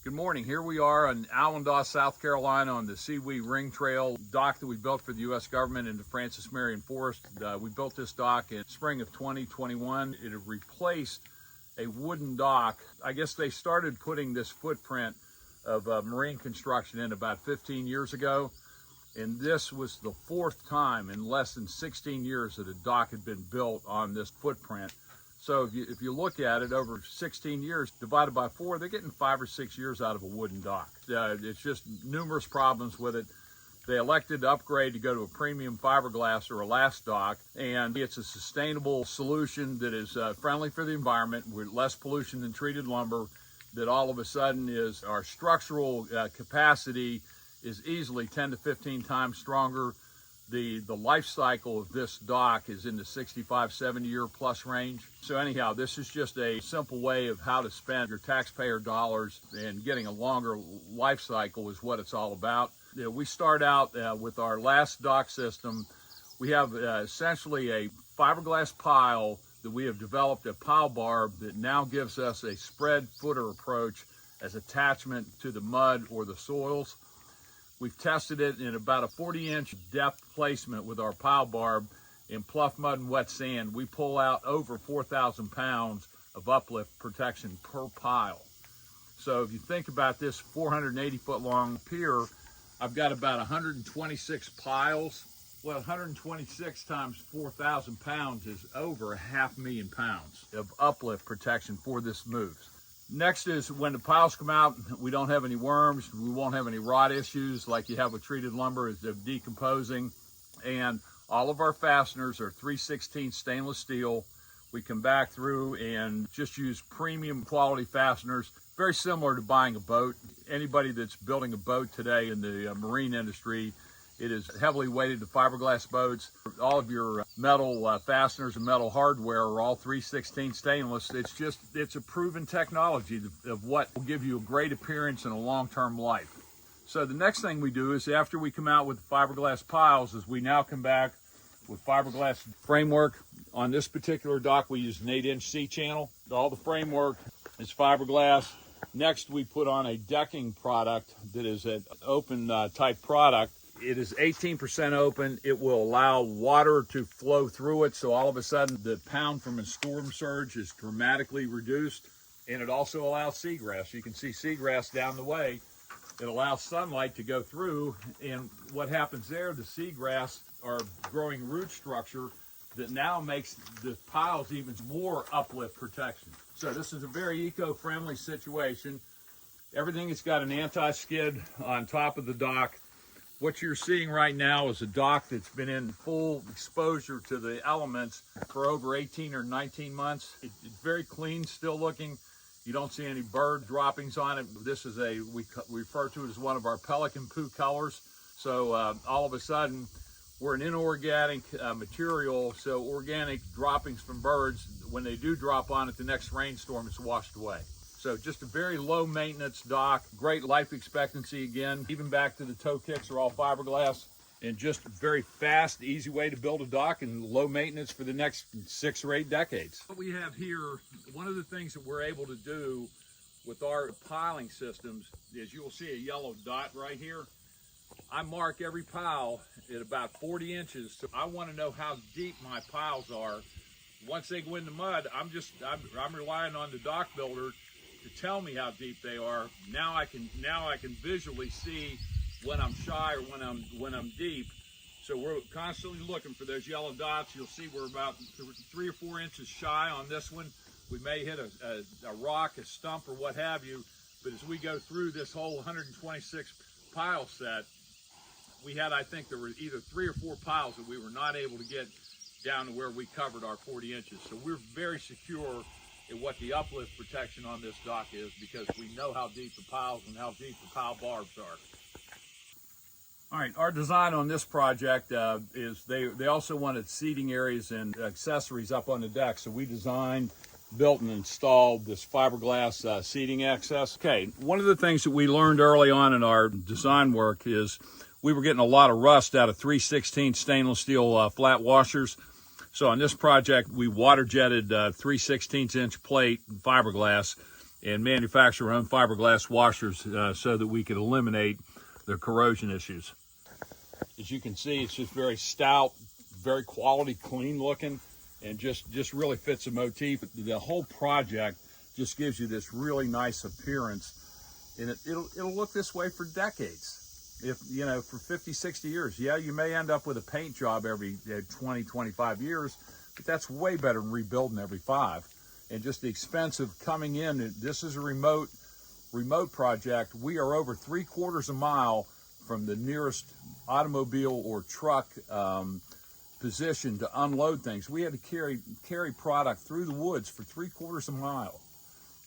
Good morning. Here we are in Allendale, South Carolina on the Seaweed Ring Trail dock that we built for the U.S. government in the Francis Marion Forest. We built this dock in spring of 2021. It had replaced a wooden dock. I guess they started putting this footprint of marine construction in about 15 years ago. And this was the fourth time in less than 16 years that a dock had been built on this footprint. So if you look at it over 16 years divided by 4, they're getting 5 or 6 years out of a wooden dock. It's just numerous problems with it. They elected to upgrade to go to a premium fiberglass or a last dock, and it's a sustainable solution that is friendly for the environment with less pollution than treated lumber. That all of a sudden is our structural capacity is easily 10 to 15 times stronger. The life cycle of this dock is in the 65, 70 year plus range. So anyhow, this is just a simple way of how to spend your taxpayer dollars, and getting a longer life cycle is what it's all about. We start out with our last dock system. We have essentially a fiberglass pile that we have developed a pile barb that now gives us a spread footer approach as attachment to the mud or the soils. We've tested it in about a 40-inch depth placement with our pile barb in pluff mud and wet sand. We pull out over 4,000 pounds of uplift protection per pile. So if you think about this 480-foot long pier, I've got about 126 piles. Well, 126 times 4,000 pounds is over 500,000 pounds of uplift protection for this move. Next is when the piles come out, we don't have any worms, we won't have any rot issues like you have with treated lumber as they're decomposing. And all of our fasteners are 3/16 stainless steel. We come back through and just use premium quality fasteners, very similar to buying a boat. Anybody that's building a boat today in the marine industry, it is heavily weighted to fiberglass boats. All of your metal fasteners and metal hardware are all 3/16 stainless. It's a proven technology of what will give you a great appearance and a long-term life. So the next thing we do is, after we come out with the fiberglass piles, is we now come back with fiberglass framework. On this particular dock, we use an 8-inch C-channel. All the framework is fiberglass. Next, we put on a decking product that is an open type product. It is 18% open. It will allow water to flow through it, so all of a sudden the pound from a storm surge is dramatically reduced. And it also allows seagrass. You can see seagrass down the way. It allows sunlight to go through, and what happens there, the seagrass are growing root structure that now makes the piles even more uplift protection. So this is a very eco-friendly situation. Everything has got an anti-skid on top of the dock. What you're seeing right now is a dock that's been in full exposure to the elements for over 18 or 19 months. It's very clean still looking. You don't see any bird droppings on it. This is we refer to it as one of our pelican poo colors. So all of a sudden, we're an inorganic material, so organic droppings from birds, when they do drop on it, the next rainstorm is washed away. So just a very low maintenance dock, great life expectancy again. Even back to the toe kicks are all fiberglass, and just a very fast, easy way to build a dock and low maintenance for the next 6 or 8 decades. What we have here, one of the things that we're able to do with our piling systems is, you will see a yellow dot right here. I mark every pile at about 40 inches. So I want to know how deep my piles are. Once they go in the mud, I'm relying on the dock builder to tell me how deep they are. Now I can visually see when I'm shy or when I'm deep. So we're constantly looking for those yellow dots. You'll see we're about 3 or 4 inches shy on this one. We may hit a rock, a stump, or what have you. But as we go through this whole 126 pile set, we had, I think there were either 3 or 4 piles that we were not able to get down to where we covered our 40 inches. So we're very secure in what the uplift protection on this dock is, because we know how deep the piles and how deep the pile barbs are. All right, our design on this project is they also wanted seating areas and accessories up on the deck. So we designed, built, and installed this fiberglass seating access. Okay, one of the things that we learned early on in our design work is we were getting a lot of rust out of 3/16 stainless steel flat washers. So on this project, we water jetted 3/16 inch plate fiberglass and manufacture our own fiberglass washers so that we could eliminate the corrosion issues. As you can see, it's just very stout, very quality, clean looking, and just really fits the motif. The whole project just gives you this really nice appearance, and it'll look this way for decades. If you know, for 50, 60 years. Yeah, you may end up with a paint job every 20, 25 years, but that's way better than rebuilding every 5. And just the expense of coming in, this is a remote project. We are over 3/4 mile from the nearest automobile or truck position to unload things. We had to carry product through the woods for 3/4 mile.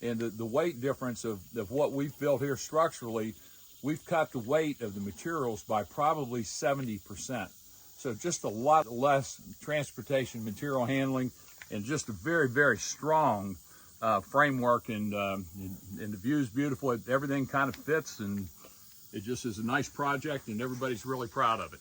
And the weight difference of what we've built here structurally, we've cut the weight of the materials by probably 70%. So just a lot less transportation, material handling, and just a very, very strong framework. And the view is beautiful. Everything kind of fits, and it just is a nice project, and everybody's really proud of it.